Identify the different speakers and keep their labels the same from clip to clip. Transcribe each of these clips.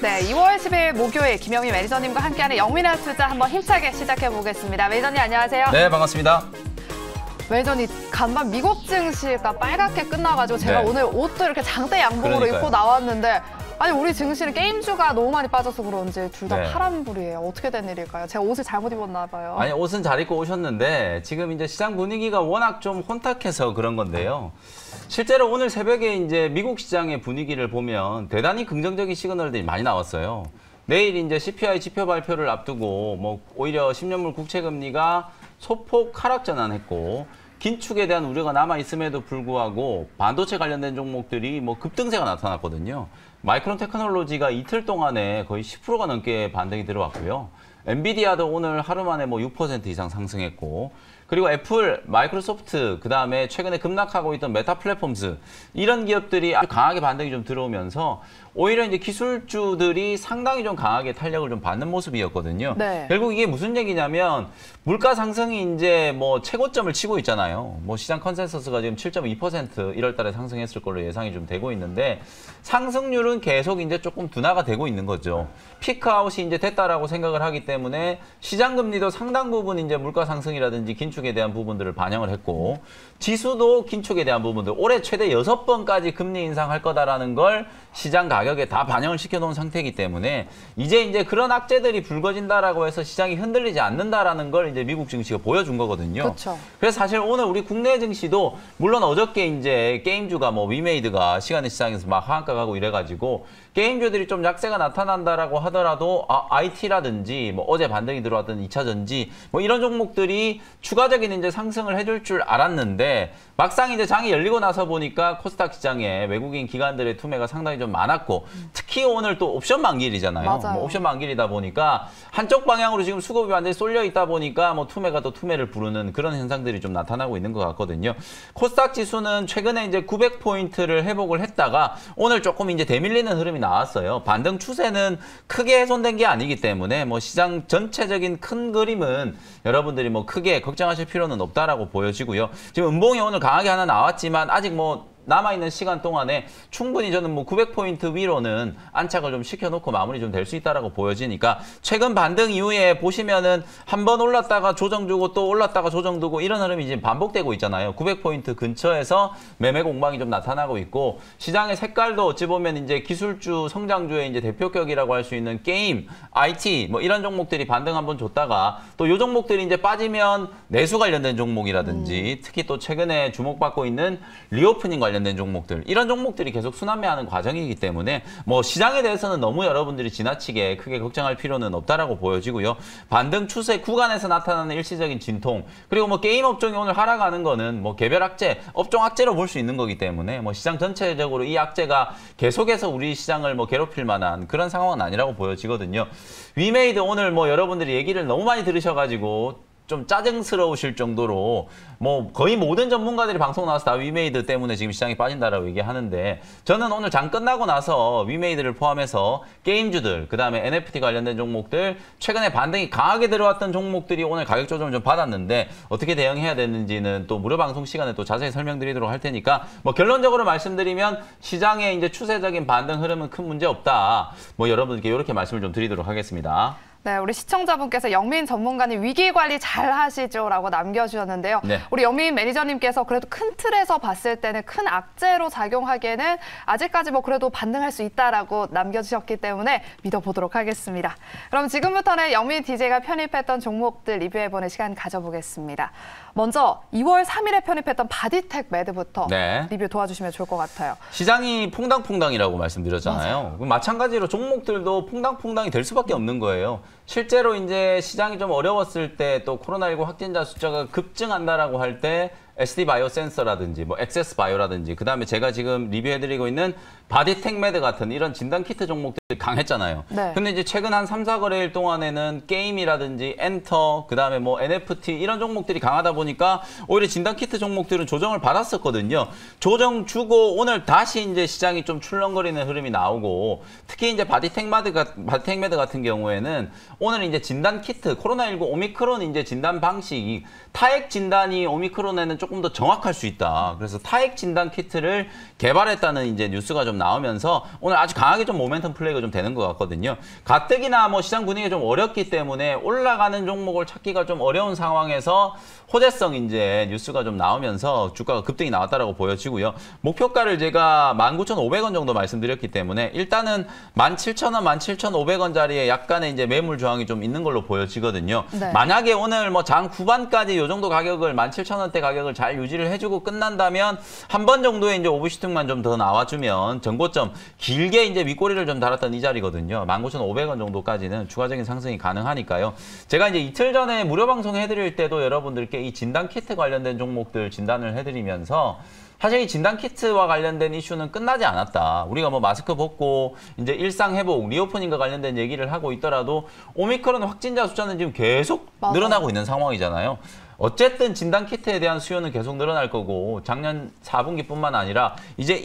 Speaker 1: 네, 2월 10일 목요일 김영민 매니저님과 함께하는 영민의 투자 한번 힘차게 시작해 보겠습니다. 매니저님 안녕하세요.
Speaker 2: 네, 반갑습니다.
Speaker 1: 매니저님 간밤 미국 증시가 빨갛게 끝나가지고 제가
Speaker 2: 네.
Speaker 1: 오늘 옷도 이렇게 장대 양복으로
Speaker 2: 그러니까요.
Speaker 1: 입고 나왔는데 아니 우리 증시는 게임주가 너무 많이 빠져서 그런지 둘 다
Speaker 2: 네.
Speaker 1: 파란불이에요. 어떻게 된 일일까요? 제가 옷을 잘못 입었나 봐요.
Speaker 2: 아니, 옷은 잘 입고 오셨는데 지금 이제 시장 분위기가 워낙 좀 혼탁해서 그런 건데요. 실제로 오늘 새벽에 이제 미국 시장의 분위기를 보면 대단히 긍정적인 시그널들이 많이 나왔어요. 내일 이제 CPI 지표 발표를 앞두고 뭐 오히려 10년물 국채 금리가 소폭 하락 전환했고 긴축에 대한 우려가 남아 있음에도 불구하고 반도체 관련된 종목들이 뭐 급등세가 나타났거든요. 마이크론 테크놀로지가 이틀 동안에 거의 10%가 넘게 반등이 들어왔고요. 엔비디아도 오늘 하루 만에 뭐 6% 이상 상승했고, 그리고 애플, 마이크로소프트, 그다음에 최근에 급락하고 있던 메타 플랫폼스, 이런 기업들이 아주 강하게 반등이 좀 들어오면서 오히려 이제 기술주들이 상당히 좀 강하게 탄력을 좀 받는 모습이었거든요.
Speaker 1: 네.
Speaker 2: 결국 이게 무슨 얘기냐면 물가 상승이 이제 뭐 최고점을 치고 있잖아요. 뭐 시장 컨센서스가 지금 7.2% 1월 달에 상승했을 걸로 예상이 좀 되고 있는데 상승률은 계속 이제 조금 둔화가 되고 있는 거죠. 피크아웃이 이제 됐다라고 생각을 하기 때문에 시장 금리도 상당 부분 이제 물가 상승이라든지 긴축에 대한 부분들을 반영을 했고 지수도 긴축에 대한 부분들 올해 최대 6번까지 금리 인상할 거다라는 걸 시장 가격에 다 반영을 시켜놓은 상태이기 때문에 이제 그런 악재들이 불거진다라고 해서 시장이 흔들리지 않는다라는 걸 이제 미국 증시가 보여준 거거든요.
Speaker 1: 그렇죠.
Speaker 2: 그래서 사실 오늘 우리 국내 증시도 물론 어저께 이제 게임주가 뭐 위메이드가 시간의 시장에서 막 하한가 가고 이래가지고 게임주들이 좀 약세가 나타난다라고 하더라도 IT라든지 뭐 어제 반등이 들어왔던 2차 전지 뭐 이런 종목들이 추가적인 이제 상승을 해줄 줄 알았는데 막상 이제 장이 열리고 나서 보니까 코스닥 시장에 외국인 기관들의 투매가 상당히 좀 많았고 특히 오늘 또 옵션 만기일이잖아요.
Speaker 1: 맞아요.
Speaker 2: 뭐 옵션 만기일이다 보니까 한쪽 방향으로 지금 수급이 완전히 쏠려 있다 보니까 뭐 투매가 또 투매를 부르는 그런 현상들이 좀 나타나고 있는 것 같거든요. 코스닥 지수는 최근에 이제 900포인트를 회복을 했다가 오늘 조금 이제 대밀리는 흐름이 나왔어요. 반등 추세는 크게 훼손된 게 아니기 때문에 뭐 시장 전체적인 큰 그림은 여러분들이 뭐 크게 걱정하실 필요는 없다라고 보여지고요. 지금 음봉이 오늘 강하게 하나 나왔지만 아직 뭐 남아있는 시간 동안에 충분히 저는 뭐 900포인트 위로는 안착을 좀 시켜놓고 마무리 좀 될 수 있다라고 보여지니까 최근 반등 이후에 보시면은 한 번 올랐다가 조정 주고 또 올랐다가 조정 두고 이런 흐름이 지금 반복되고 있잖아요. 900포인트 근처에서 매매 공방이 좀 나타나고 있고 시장의 색깔도 어찌 보면 이제 기술주 성장주의 이제 대표격이라고 할 수 있는 게임, IT 뭐 이런 종목들이 반등 한번 줬다가 또 요 종목들이 이제 빠지면 내수 관련된 종목이라든지 특히 또 최근에 주목받고 있는 리오프닝 관련된 종목들 이런 종목들이 계속 순환매하는 과정이기 때문에 뭐 시장에 대해서는 너무 여러분들이 지나치게 크게 걱정할 필요는 없다라고 보여지고요. 반등 추세 구간에서 나타나는 일시적인 진통 그리고 뭐 게임 업종이 오늘 하락하는 거는 뭐 개별 악재, 업종 악재로 볼 수 있는 거기 때문에 뭐 시장 전체적으로 이 악재가 계속해서 우리 시장을 뭐 괴롭힐 만한 그런 상황은 아니라고 보여지거든요. 위메이드 오늘 뭐 여러분들이 얘기를 너무 많이 들으셔가지고 좀 짜증스러우실 정도로 뭐 거의 모든 전문가들이 방송 나와서 다 위메이드 때문에 지금 시장이 빠진다라고 얘기하는데 저는 오늘 장 끝나고 나서 위메이드를 포함해서 게임주들 그다음에 NFT 관련된 종목들 최근에 반등이 강하게 들어왔던 종목들이 오늘 가격 조정을 좀 받았는데 어떻게 대응해야 되는지는 또 무료 방송 시간에 또 자세히 설명드리도록 할 테니까 뭐 결론적으로 말씀드리면 시장의 이제 추세적인 반등 흐름은 큰 문제 없다. 뭐 여러분께 이렇게 말씀을 좀 드리도록 하겠습니다.
Speaker 1: 네, 우리 시청자분께서 영민 전문가님 위기 관리 잘 하시죠라고 남겨주셨는데요.
Speaker 2: 네.
Speaker 1: 우리 영민 매니저님께서 그래도 큰 틀에서 봤을 때는 큰 악재로 작용하기에는 아직까지 뭐 그래도 반등할 수 있다라고 남겨주셨기 때문에 믿어보도록 하겠습니다. 그럼 지금부터는 영민 DJ가 편입했던 종목들 리뷰해보는 시간 가져보겠습니다. 먼저 2월 3일에 편입했던 바디텍 매드부터
Speaker 2: 네.
Speaker 1: 리뷰 도와주시면 좋을 것 같아요.
Speaker 2: 시장이 퐁당퐁당이라고 말씀드렸잖아요. 그럼 마찬가지로 종목들도 퐁당퐁당이 될 수밖에 없는 거예요. 실제로 이제 시장이 좀 어려웠을 때 또 코로나19 확진자 숫자가 급증한다라고 할 때 SD 바이오 센서라든지 뭐 액세스 바이오라든지 그다음에 제가 지금 리뷰해드리고 있는 바디텍 매드 같은 이런 진단 키트 종목들이 강했잖아요.
Speaker 1: 네. 근데
Speaker 2: 이제 최근 한 3, 4거래일 동안에는 게임이라든지 엔터 그다음에 뭐 NFT 이런 종목들이 강하다 보니까 오히려 진단 키트 종목들은 조정을 받았었거든요. 조정 주고 오늘 다시 이제 시장이 좀 출렁거리는 흐름이 나오고 특히 이제 바디텍 매드 같은 경우에는 오늘 이제 진단 키트 코로나19 오미크론 이제 진단 방식이 타액 진단이 오미크론에는 조금 더 정확할 수 있다. 그래서 타액 진단 키트를 개발했다는 이제 뉴스가 좀 나오면서 오늘 아주 강하게 좀 모멘텀 플레이가 좀 되는 것 같거든요. 가뜩이나 뭐 시장 분위기가 좀 어렵기 때문에 올라가는 종목을 찾기가 좀 어려운 상황에서 호재성 이제 뉴스가 좀 나오면서 주가가 급등이 나왔다라고 보여지고요. 목표가를 제가 19,500원 정도 말씀드렸기 때문에 일단은 17,000원, 17,500원짜리에 약간의 이제 매물 저항이 좀 있는 걸로 보여지거든요.
Speaker 1: 네.
Speaker 2: 만약에 오늘 뭐 장 후반까지 이 정도 가격을 17,000원대 가격을 잘 유지를 해주고 끝난다면 한 번 정도의 이제 오브슈팅만 좀 더 나와주면 전고점 길게 이제 윗꼬리를 좀 달았던 이 자리거든요. 19,500원 정도까지는 추가적인 상승이 가능하니까요. 제가 이제 이틀 전에 무료 방송 해드릴 때도 여러분들께 이 진단 키트 관련된 종목들 진단을 해드리면서 사실 이 진단 키트와 관련된 이슈는 끝나지 않았다. 우리가 뭐 마스크 벗고 이제 일상 회복, 리오프닝과 관련된 얘기를 하고 있더라도 오미크론 확진자 숫자는 지금 계속
Speaker 1: 맞아요.
Speaker 2: 늘어나고 있는 상황이잖아요. 어쨌든 진단 키트에 대한 수요는 계속 늘어날 거고 작년 4분기뿐만 아니라 이제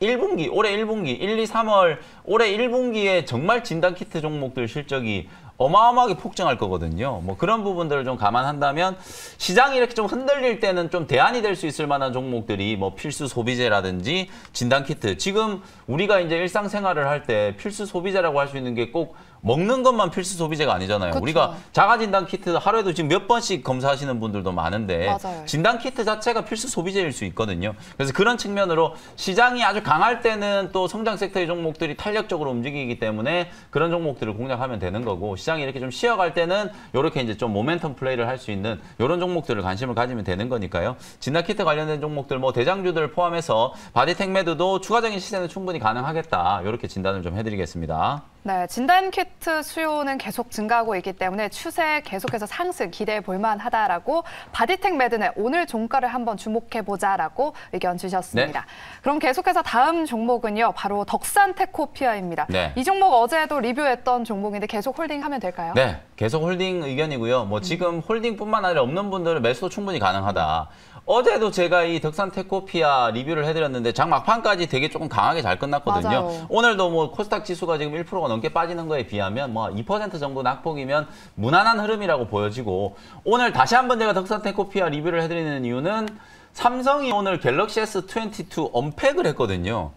Speaker 2: 1분기, 올해 1분기, 1, 2, 3월 올해 1분기에 정말 진단 키트 종목들 실적이 어마어마하게 폭증할 거거든요. 뭐 그런 부분들을 좀 감안한다면 시장이 이렇게 좀 흔들릴 때는 좀 대안이 될 수 있을 만한 종목들이 뭐 필수 소비재라든지 진단 키트. 지금 우리가 이제 일상생활을 할 때 필수 소비재라고 할 수 있는 게 꼭 먹는 것만 필수 소비재가 아니잖아요.
Speaker 1: 그쵸.
Speaker 2: 우리가 자가 진단 키트 하루에도 지금 몇 번씩 검사하시는 분들도 많은데
Speaker 1: 맞아요.
Speaker 2: 진단 키트 자체가 필수 소비재일 수 있거든요. 그래서 그런 측면으로 시장이 아주 강할 때는 또 성장 섹터의 종목들이 탄력적으로 움직이기 때문에 그런 종목들을 공략하면 되는 거고 시장이 이렇게 좀 쉬어갈 때는 이렇게 이제 좀 모멘텀 플레이를 할 수 있는 이런 종목들을 관심을 가지면 되는 거니까요. 진단 키트 관련된 종목들 뭐 대장주들 포함해서 바디텍 매드도 추가적인 시세는 충분히 가능하겠다. 이렇게 진단을 좀 해드리겠습니다.
Speaker 1: 네, 진단 키트 수요는 계속 증가하고 있기 때문에 추세 계속해서 상승 기대해 볼 만하다라고 바디텍 매드네 오늘 종가를 한번 주목해 보자라고 의견 주셨습니다.
Speaker 2: 네.
Speaker 1: 그럼 계속해서 다음 종목은요. 바로 덕산테코피아입니다.
Speaker 2: 네.
Speaker 1: 이 종목 어제도 리뷰했던 종목인데 계속 홀딩하면 될까요?
Speaker 2: 네, 계속 홀딩 의견이고요. 뭐 지금 홀딩뿐만 아니라 없는 분들은 매수도 충분히 가능하다. 어제도 제가 이 덕산테코피아 리뷰를 해드렸는데 장 막판까지 되게 조금 강하게 잘 끝났거든요.
Speaker 1: 맞아요.
Speaker 2: 오늘도 뭐 코스닥 지수가 지금 1%가 넘게 빠지는 거에 비하면 뭐 2% 정도 낙폭이면 무난한 흐름이라고 보여지고 오늘 다시 한번 제가 덕산테코피아 리뷰를 해드리는 이유는 삼성이 오늘 갤럭시 S22 언팩을 했거든요.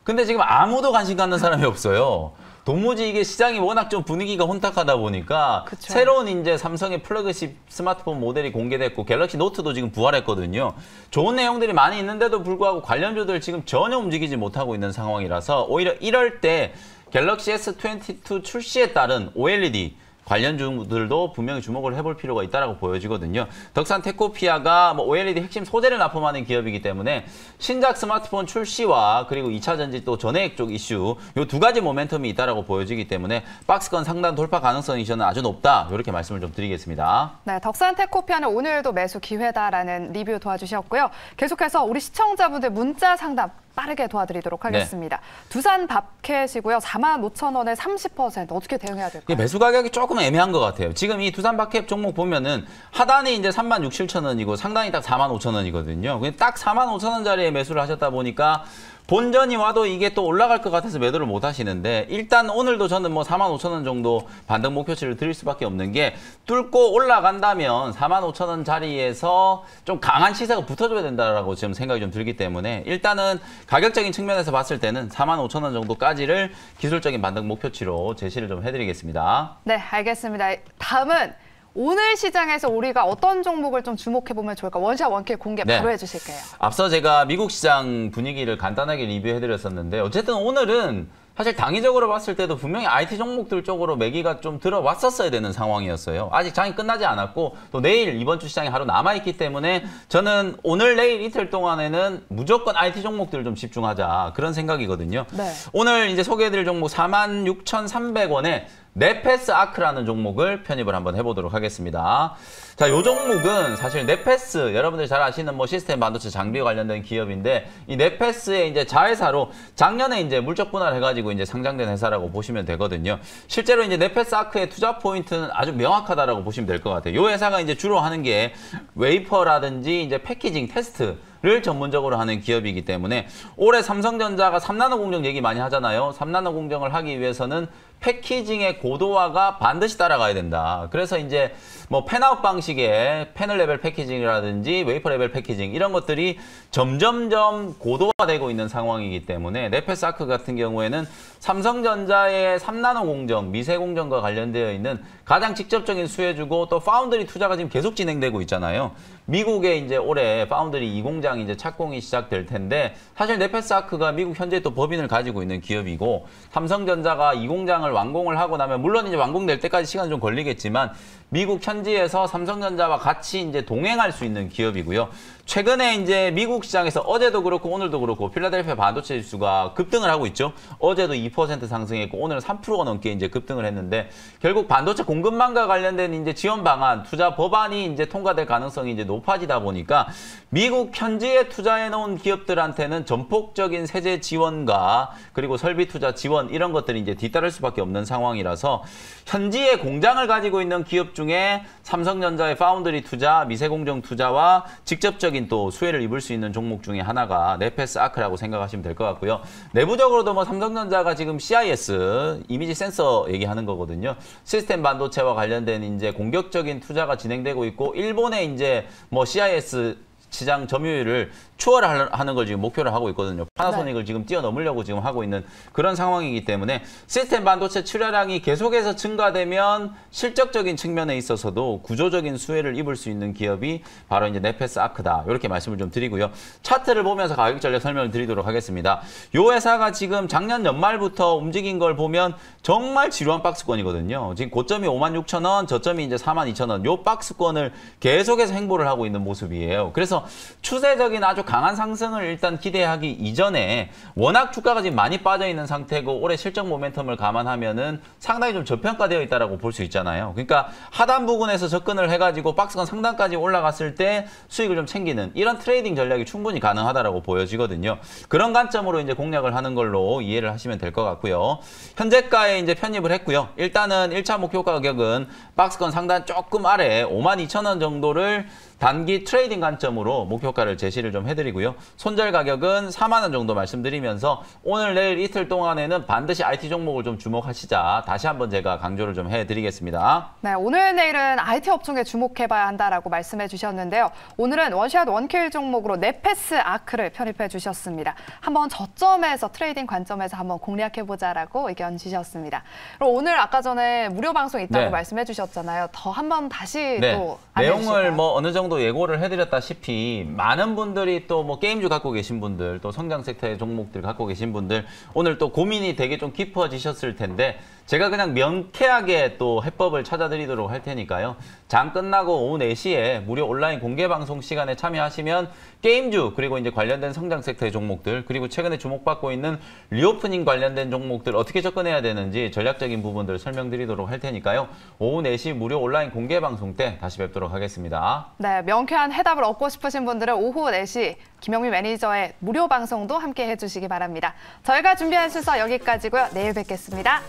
Speaker 2: 근데 지금 아무도 관심 갖는 사람이 없어요. 도무지 이게 시장이 워낙 좀 분위기가 혼탁하다 보니까
Speaker 1: 그쵸.
Speaker 2: 새로운 이제 삼성의 플래그십 스마트폰 모델이 공개됐고 갤럭시 노트도 지금 부활했거든요. 좋은 내용들이 많이 있는데도 불구하고 관련주들 지금 전혀 움직이지 못하고 있는 상황이라서 오히려 이럴 때 갤럭시 S22 출시에 따른 OLED 관련주들도 분명히 주목을 해볼 필요가 있다고 보여지거든요. 덕산테코피아가 뭐 OLED 핵심 소재를 납품하는 기업이기 때문에 신작 스마트폰 출시와 그리고 2차 전지 또 전해액 쪽 이슈 이 두 가지 모멘텀이 있다고 보여지기 때문에 박스권 상단 돌파 가능성이 저는 아주 높다. 이렇게 말씀을 좀 드리겠습니다.
Speaker 1: 네, 덕산테코피아는 오늘도 매수 기회다라는 리뷰 도와주셨고요. 계속해서 우리 시청자분들 문자 상담 빠르게 도와드리도록 하겠습니다. 두산 밥캣이고요. 45,000원에 30% 어떻게 대응해야 될까요?
Speaker 2: 매수 가격이 조금 애매한 것 같아요. 지금 이 두산 밥캣 종목 보면은 하단이 이제 36,700원이고 상단이 딱 45,000원이거든요. 딱 45,000원짜리에 매수를 하셨다 보니까 본전이 와도 이게 또 올라갈 것 같아서 매도를 못 하시는데 일단 오늘도 저는 뭐 45,000원 정도 반등 목표치를 드릴 수밖에 없는 게 뚫고 올라간다면 45,000원 자리에서 좀 강한 시세가 붙어줘야 된다라고 지금 생각이 좀 들기 때문에 일단은 가격적인 측면에서 봤을 때는 45,000원 정도까지를 기술적인 반등 목표치로 제시를 좀 해드리겠습니다.
Speaker 1: 네, 알겠습니다. 다음은 오늘 시장에서 우리가 어떤 종목을 좀 주목해보면 좋을까? 원샷 원킬 공개
Speaker 2: 네.
Speaker 1: 바로 해주실게요.
Speaker 2: 앞서 제가 미국 시장 분위기를 간단하게 리뷰해드렸었는데 어쨌든 오늘은 사실 당위적으로 봤을 때도 분명히 IT 종목들 쪽으로 매기가 좀 들어왔었어야 되는 상황이었어요. 아직 장이 끝나지 않았고 또 내일 이번 주 시장이 하루 남아있기 때문에 저는 오늘 내일 이틀 동안에는 무조건 IT 종목들 좀 집중하자 그런 생각이거든요.
Speaker 1: 네.
Speaker 2: 오늘 이제 소개해드릴 종목 46,300원에 네패스 아크라는 종목을 편입을 한번 해보도록 하겠습니다. 자, 이 종목은 사실 네패스 여러분들 잘 아시는 뭐 시스템 반도체 장비 관련된 기업인데 이 네패스의 이제 자회사로 작년에 이제 물적 분할해가지고 이제 상장된 회사라고 보시면 되거든요. 실제로 이제 네패스 아크의 투자 포인트는 아주 명확하다라고 보시면 될 것 같아요. 이 회사가 이제 주로 하는 게 웨이퍼라든지 이제 패키징 테스트 를 전문적으로 하는 기업이기 때문에 올해 삼성전자가 3나노 공정 얘기 많이 하잖아요. 3나노 공정을 하기 위해서는 패키징의 고도화가 반드시 따라가야 된다. 그래서 이제 뭐 팬아웃 방식의 패널 레벨 패키징이라든지 웨이퍼 레벨 패키징 이런 것들이 점점점 고도화되고 있는 상황이기 때문에 네페스 아크 같은 경우에는 삼성전자의 3나노 공정, 미세 공정과 관련되어 있는 가장 직접적인 수혜주고 또 파운드리 투자가 지금 계속 진행되고 있잖아요. 미국에 이제 올해 파운드리 2공장 이제 착공이 시작될 텐데 사실 네페스 아크가 미국 현재 또 법인을 가지고 있는 기업이고 삼성전자가 2공장을 완공을 하고 나면 물론 이제 완공될 때까지 시간이 좀 걸리겠지만 미국 현지에서 삼성전자와 같이 이제 동행할 수 있는 기업이고요. 최근에 이제 미국 시장에서 어제도 그렇고 오늘도 그렇고 필라델피아 반도체 지수가 급등을 하고 있죠. 어제도 2% 상승했고 오늘은 3%가 넘게 이제 급등을 했는데 결국 반도체 공급망과 관련된 이제 지원 방안, 투자 법안이 이제 통과될 가능성이 이제 높아지다 보니까 미국 현지에 투자해 놓은 기업들한테는 전폭적인 세제 지원과 그리고 설비 투자 지원 이런 것들이 이제 뒤따를 수밖에 없는 상황이라서 현지에 공장을 가지고 있는 기업 중에 삼성전자의 파운드리 투자, 미세공정 투자와 직접적인 또 수혜를 입을 수 있는 종목 중에 하나가 네페스 아크라고 생각하시면 될 것 같고요. 내부적으로도 뭐 삼성전자가 지금 CIS, 이미지 센서 얘기하는 거거든요. 시스템 반도체와 관련된 이제 공격적인 투자가 진행되고 있고 일본의 이제 뭐 CIS 시장 점유율을 추월하는 걸 지금 목표를 하고 있거든요. 파나소닉을 지금 뛰어넘으려고 지금 하고 있는 그런 상황이기 때문에 시스템 반도체 출하량이 계속해서 증가되면 실적적인 측면에 있어서도 구조적인 수혜를 입을 수 있는 기업이 바로 이제 네페스 아크다. 이렇게 말씀을 좀 드리고요. 차트를 보면서 가격 전략 설명을 드리도록 하겠습니다. 이 회사가 지금 작년 연말부터 움직인 걸 보면 정말 지루한 박스권이거든요. 지금 고점이 56,000원, 저점이 이제 42,000원. 이 박스권을 계속해서 행보를 하고 있는 모습이에요. 그래서 추세적인 아주 강한 상승을 일단 기대하기 이전에 워낙 주가가 지금 많이 빠져 있는 상태고 올해 실적 모멘텀을 감안하면은 상당히 좀 저평가되어 있다라고 볼 수 있잖아요. 그러니까 하단 부분에서 접근을 해가지고 박스권 상단까지 올라갔을 때 수익을 좀 챙기는 이런 트레이딩 전략이 충분히 가능하다라고 보여지거든요. 그런 관점으로 이제 공략을 하는 걸로 이해를 하시면 될 것 같고요. 현재가에 이제 편입을 했고요. 일단은 1차 목표 가격은 박스권 상단 조금 아래 52,000원 정도를 단기 트레이딩 관점으로 목표가를 제시를 좀 해드리고요. 손절 가격은 4만 원 정도 말씀드리면서 오늘 내일 이틀 동안에는 반드시 IT 종목을 좀 주목하시자 다시 한번 제가 강조를 좀 해드리겠습니다.
Speaker 1: 네, 오늘 내일은 IT 업종에 주목해봐야 한다라고 말씀해 주셨는데요. 오늘은 원샷 원킬 종목으로 네페스 아크를 편입해 주셨습니다. 한번 저점에서 트레이딩 관점에서 한번 공략해보자라고 의견 주셨습니다. 그리고 오늘 아까 전에 무료 방송 있다고
Speaker 2: 네.
Speaker 1: 말씀해 주셨잖아요. 더 한번 다시
Speaker 2: 네.
Speaker 1: 또
Speaker 2: 내용을 뭐 어느 정도 예고를 해드렸다시피 많은 분들이 또 뭐 게임주 갖고 계신 분들 또 성장 섹터의 종목들 갖고 계신 분들 오늘 또 고민이 되게 좀 깊어지셨을 텐데 제가 그냥 명쾌하게 또 해법을 찾아드리도록 할 테니까요. 장 끝나고 오후 4시에 무료 온라인 공개 방송 시간에 참여하시면 게임주 그리고 이제 관련된 성장 섹터의 종목들 그리고 최근에 주목받고 있는 리오프닝 관련된 종목들 어떻게 접근해야 되는지 전략적인 부분들 설명드리도록 할 테니까요. 오후 4시 무료 온라인 공개 방송 때 다시 뵙도록 하겠습니다.
Speaker 1: 네, 명쾌한 해답을 얻고 싶으신 분들은 오후 4시 김영미 매니저의 무료 방송도 함께 해주시기 바랍니다. 저희가 준비한 순서 여기까지고요. 내일 뵙겠습니다.